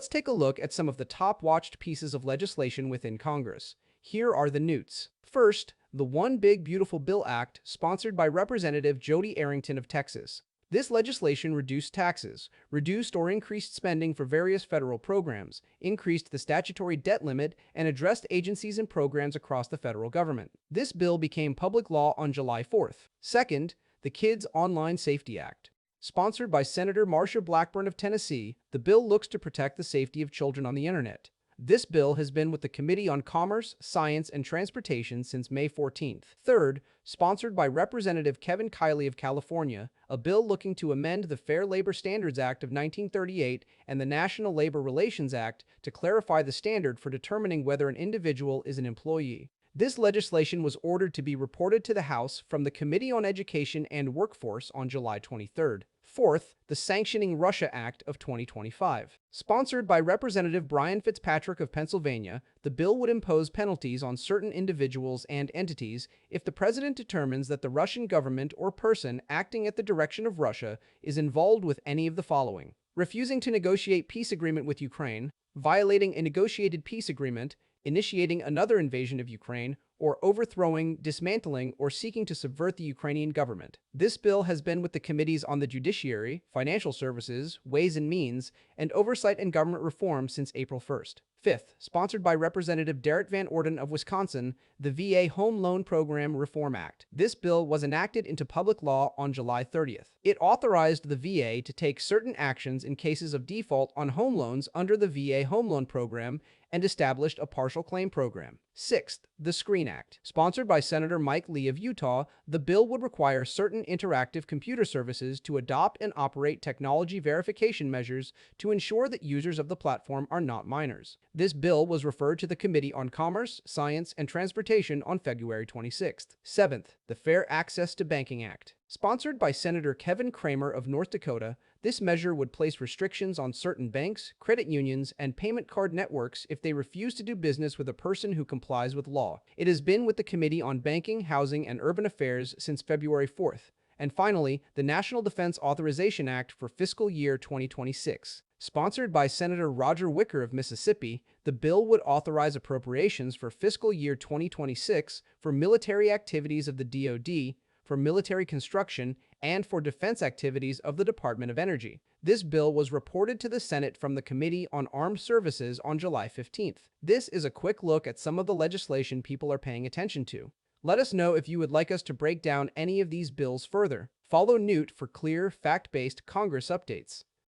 Let's take a look at some of the top-watched pieces of legislation within Congress. Here are the newts. First, the One Big Beautiful Bill Act, sponsored by Representative Jody Arrington of Texas. This legislation reduced taxes, reduced or increased spending for various federal programs, increased the statutory debt limit, and addressed agencies and programs across the federal government. This bill became public law on July 4th. Second, the Kids Online Safety Act. Sponsored by Senator Marsha Blackburn of Tennessee, the bill looks to protect the safety of children on the internet. This bill has been with the Committee on Commerce, Science, and Transportation since May 14th. Third, sponsored by Representative Kevin Kiley of California, a bill looking to amend the Fair Labor Standards Act of 1938 and the National Labor Relations Act to clarify the standard for determining whether an individual is an employee. This legislation was ordered to be reported to the House from the Committee on Education and Workforce on July 23rd. Fourth, the Sanctioning Russia Act of 2025. Sponsored by Representative Brian Fitzpatrick of Pennsylvania, the bill would impose penalties on certain individuals and entities if the president determines that the Russian government or person acting at the direction of Russia is involved with any of the following: refusing to negotiate peace agreement with Ukraine, violating a negotiated peace agreement, initiating another invasion of Ukraine, or overthrowing, dismantling, or seeking to subvert the Ukrainian government. This bill has been with the committees on the Judiciary, Financial Services, Ways and Means, and Oversight and Government Reform since April 1st. Fifth, sponsored by Representative Derek Van Orden of Wisconsin, the VA Home Loan Program Reform Act. This bill was enacted into public law on July 30th. It authorized the VA to take certain actions in cases of default on home loans under the VA Home Loan Program and established a partial claim program. Sixth, the SCREEN Act. Sponsored by Senator Mike Lee of Utah, the bill would require certain interactive computer services to adopt and operate technology verification measures to ensure that users of the platform are not minors. This bill was referred to the Committee on Commerce, Science, and Transportation on February 26th. Seventh, the Fair Access to Banking Act. Sponsored by Senator Kevin Cramer of North Dakota, this measure would place restrictions on certain banks, credit unions, and payment card networks if they refuse to do business with a person who complies with law. It has been with the Committee on Banking, Housing, and Urban Affairs since February 4th. And finally, the National Defense Authorization Act for fiscal year 2026. Sponsored by Senator Roger Wicker of Mississippi, the bill would authorize appropriations for fiscal year 2026 for military activities of the DoD, for military construction, and for defense activities of the Department of Energy. This bill was reported to the Senate from the Committee on Armed Services on July 15th. This is a quick look at some of the legislation people are paying attention to. Let us know if you would like us to break down any of these bills further. Follow Newt for clear, fact-based Congress updates.